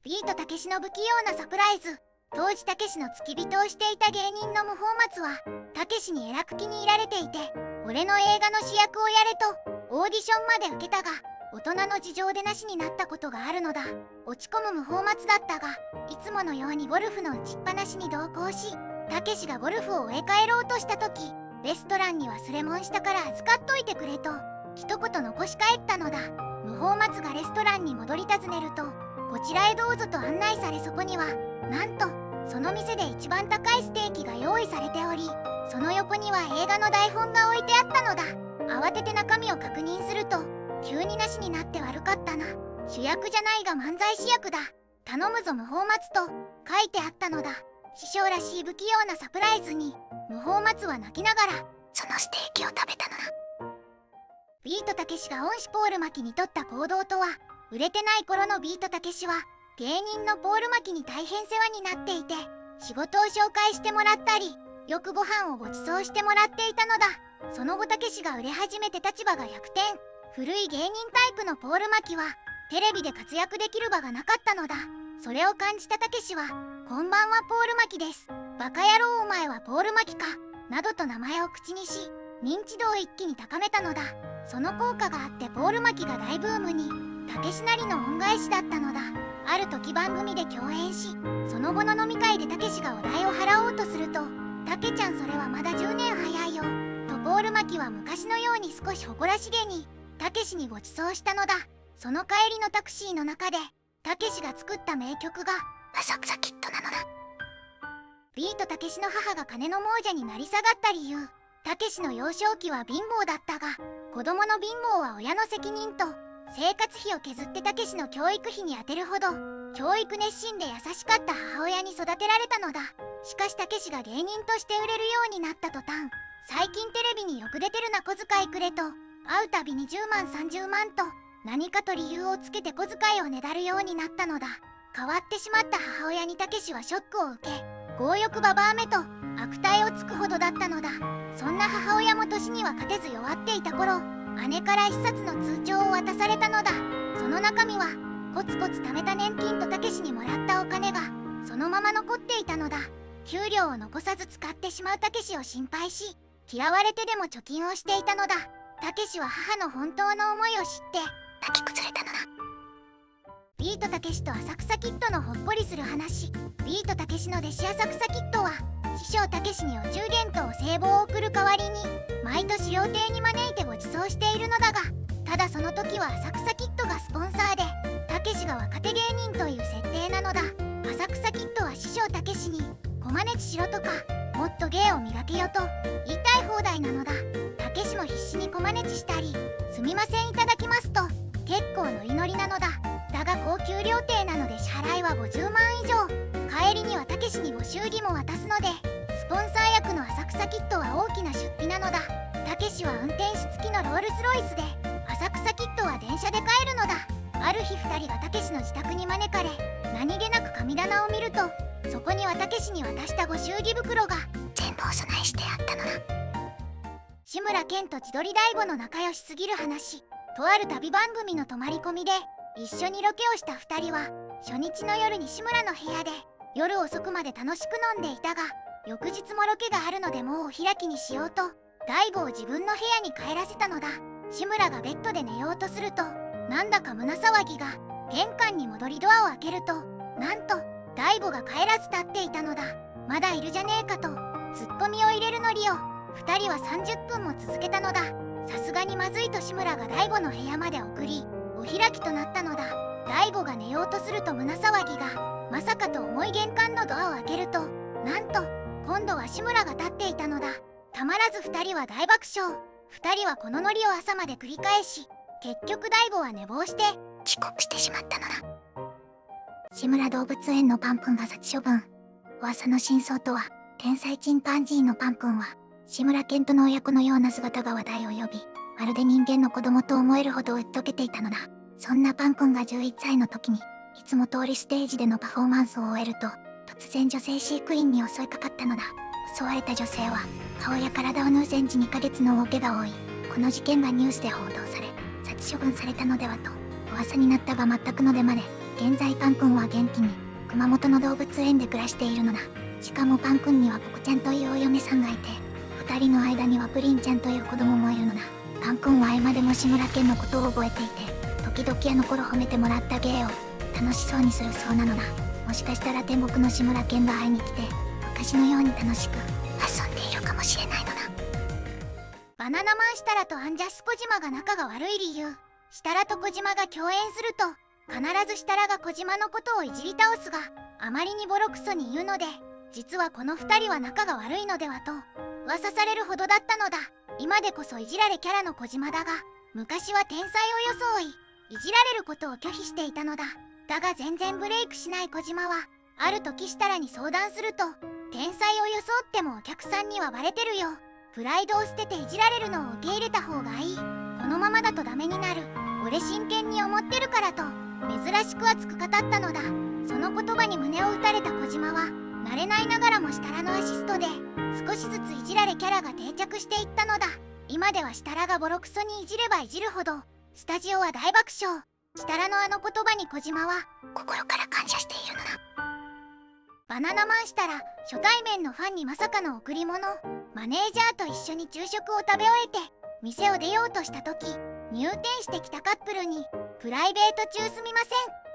ビートたけしの不器用なサプライズ。当時たけしの付き人をしていた芸人の無法松はたけしにえらく気に入られていて、俺の映画の主役をやれとオーディションまで受けたが、大人の事情でなしになったことがあるのだ。落ち込む無法松だったが、いつものようにゴルフの打ちっぱなしに同行したけしがゴルフを終え帰ろうとした時、レストランに忘れ物したから預かっといてくれと一言残し帰ったのだ。無法松がレストランに戻り訪ねると、こちらへどうぞと案内され、そこにはなんとその店で一番高いステーキが用意されており、その横には映画の台本が置いてあったのだ。慌てて中身を確認すると、急になしになって悪かったな、主役じゃないが漫才師役だ、頼むぞ無法松と書いてあったのだ。師匠らしい不器用なサプライズに無法松は泣きながらそのステーキを食べたのだ。ビートたけしが恩師ポール・マキに取った行動とは。売れてない頃のビートたけしは芸人のポール・マキに大変世話になっていて、仕事を紹介してもらったり、よくご飯をご馳走してもらっていたのだ。その後たけしが売れ始めて立場が逆転。古い芸人タイプのポール・マキはテレビで活躍できる場がなかったのだ。それを感じたたけしは、こんばんはポール・マキです、バカ野郎お前はポール・マキか、などと名前を口にし、認知度を一気に高めたのだ。その効果があってポール・マキが大ブームに。たけしなりの恩返しだったのだ。ある時番組で共演し、その後の飲み会でたけしがお代を払おうとすると、たけちゃんそれはまだ10年早いよとポール・マキは昔のように少し誇らしげにたけしにご馳走したのだ。その帰りのタクシーの中でたけしが作った名曲が浅草キッドなのだ。ビートたけしの母が金の亡者になり下がった理由。たけしの幼少期は貧乏だったが、子供の貧乏は親の責任と生活費を削ってたけしの教育費に充てるほど教育熱心で優しかった母親に育てられたのだ。しかしたけしが芸人として売れるようになった途端、最近テレビによく出てるな小遣いくれと会うたびに20万30万と何かと理由をつけて小遣いをねだるようになったのだ。変わってしまった母親にたけしはショックを受け、強欲ババアめと悪態をつくほどだったのだ。そんな母親も年には勝てず弱っていた頃、姉から一冊の通帳を渡されたのだ。その中身はコツコツ貯めた年金とたけしにもらったお金がそのまま残っていたのだ。給料を残さず使ってしまうたけしを心配し、嫌われてでも貯金をしていたのだ。たけしは母の本当の思いを知って泣き崩れたのだ。ビートたけしと浅草キッドのほっこりする話。ビートたけしの弟子浅草キッドは師匠たけしにお中元とお歳暮を送る代わりに毎年料亭に招いてご馳走しているのだが、ただその時は浅草キッドがスポンサーでたけしが若手芸人という設定なのだ。浅草キッドは師匠たけしにコマネチしろとかもっと芸を磨けよと言いたい放題なのだ。たけしも必死にコマネチしたり、すみませんいただきますと結構ノリノリなのだ。だが高級料亭なので支払いは50万以上。帰りにはたけしにご祝儀も渡すので、スポンサー役の浅草キッドは大きな出費なのだ。たけしは運転手付きのロールスロイスで、浅草キッドは電車で帰るのだ。ある日2人がたけしの自宅に招かれ、何気なく神棚を見ると、そこにはたけしに渡したご祝儀袋が全部お供えしてあったのだ。志村けんと千鳥大悟の仲良しすぎる話。とある旅番組の泊まり込みで一緒にロケをした2人は初日の夜に志村の部屋で夜遅くまで楽しく飲んでいたが、翌日もロケがあるのでもうお開きにしようと大悟を自分の部屋に帰らせたのだ。志村がベッドで寝ようとすると、なんだか胸騒ぎが。玄関に戻りドアを開けると、なんと大悟が帰らず立っていたのだ。まだいるじゃねえかとツッコミを入れるのりを2人は30分も続けたのだ。さすがにまずいと志村が大悟の部屋まで送りお開きとなったのだ。大悟が寝ようとすると胸騒ぎが。まさかと思い玄関のドアを開けると、なんと今度は志村が立っていたのだ。たまらず2人は大爆笑。2人はこのノリを朝まで繰り返し、結局大悟は寝坊して遅刻してしまったのだ。志村動物園のパンプンが殺処分。噂の真相とは。天才チンパンジーのパンプンは志村けんとの親子のような姿が話題を呼び、まるで人間の子供と思えるほどうっとけていたのだ。そんなパンプンが11歳の時にいつも通りステージでのパフォーマンスを終えると、突然女性飼育員に襲いかかったのだ。襲われた女性は顔や体を縫う全治2ヶ月の大怪我を負い、この事件がニュースで報道され殺処分されたのではと噂になったが全くのデマで、現在パンくんは元気に熊本の動物園で暮らしているのだ。しかもパンくんにはポコちゃんというお嫁さんがいて、2人の間にはプリンちゃんという子供もいるのだ。パンくんは今でも志村けんのことを覚えていて、時々あの頃褒めてもらった芸を楽しそうにするそうなのだ。もしかしたら天国の志村けんが会いに来て、昔のように楽しく遊んでいるかもしれないのだ。バナナマンシタラとアンジャス小島が仲が悪い理由。シタラと小島が共演すると必ずシタラが小島のことをいじり倒すが、あまりにボロクソに言うので、実はこの2人は仲が悪いのではと噂されるほどだったのだ。今でこそいじられキャラの小島だが、昔は天才を装いいじられることを拒否していたのだ。だが全然ブレイクしない小島はある時シタラに相談すると、天才を装ってもお客さんにはバレてるよ、プライドを捨てていじられるのを受け入れた方がいい、このままだとダメになる、俺真剣に思ってるからと珍しく熱く語ったのだ。その言葉に胸を打たれた小島は慣れないながらもシタラのアシストで少しずついじられキャラが定着していったのだ。今ではシタラがボロクソにいじればいじるほどスタジオは大爆笑。シタラのあの言葉に小島は心から感謝しているのだ。バナナマンシタラ初対面のファンにまさかの贈り物。マネージャーと一緒に昼食を食べ終えて店を出ようとした時、入店してきたカップルに「プライベート中すみま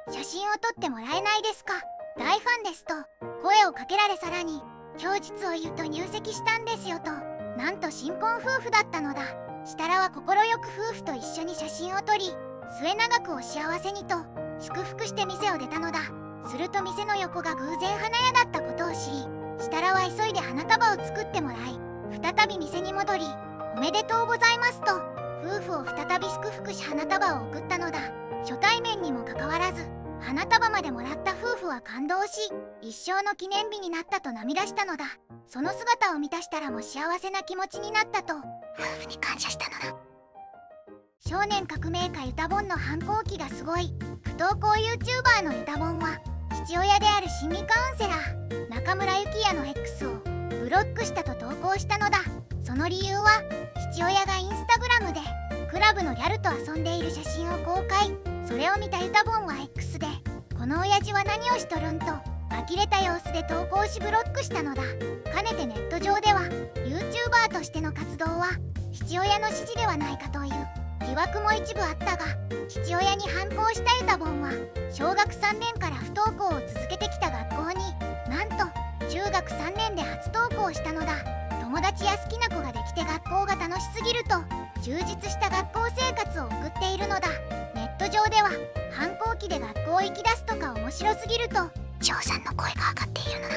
せん、写真を撮ってもらえないですか、大ファンです」と声をかけられ、さらに供述を言うと入籍したんですよと、なんと新婚夫婦だったのだ。シタラは快く夫婦と一緒に写真を撮り、末永くお幸せにと祝福して店を出たのだ。すると店の横が偶然花屋だったことを知り、シタラは急いで花束を作ってもらい、再び店に戻り「おめでとうございます」と夫婦を再び祝福し花束を贈ったのだ。初対面にもかかわらず花束までもらった夫婦は感動し、一生の記念日になったと涙したのだ。その姿を見たシタラも幸せな気持ちになったと夫婦に感謝したのだ。少年革命家ユタボンの反抗期がすごい不登校 YouTuber のユタボンは、父親である心理カウンセラー中村幸也の X をブロックしたと投稿したのだ。その理由は、父親がインスタグラムでクラブのギャルと遊んでいる写真を公開。それを見たユタボンは X で「この親父は何をしとるん?」と呆れた様子で投稿しブロックしたのだ。かねてネット上では YouTuber としての活動は父親の指示ではないかという疑惑も一部あったが、父親に反抗したユタボンは小学3年から不登校を続けてきた学校に、なんと中学3年で初登校したのだ。友達や好きな子ができて学校が楽しすぎると充実した学校生活を送っているのだ。ネット上では反抗期で学校行き出すとか面白すぎると称賛の声が上がっているのだ。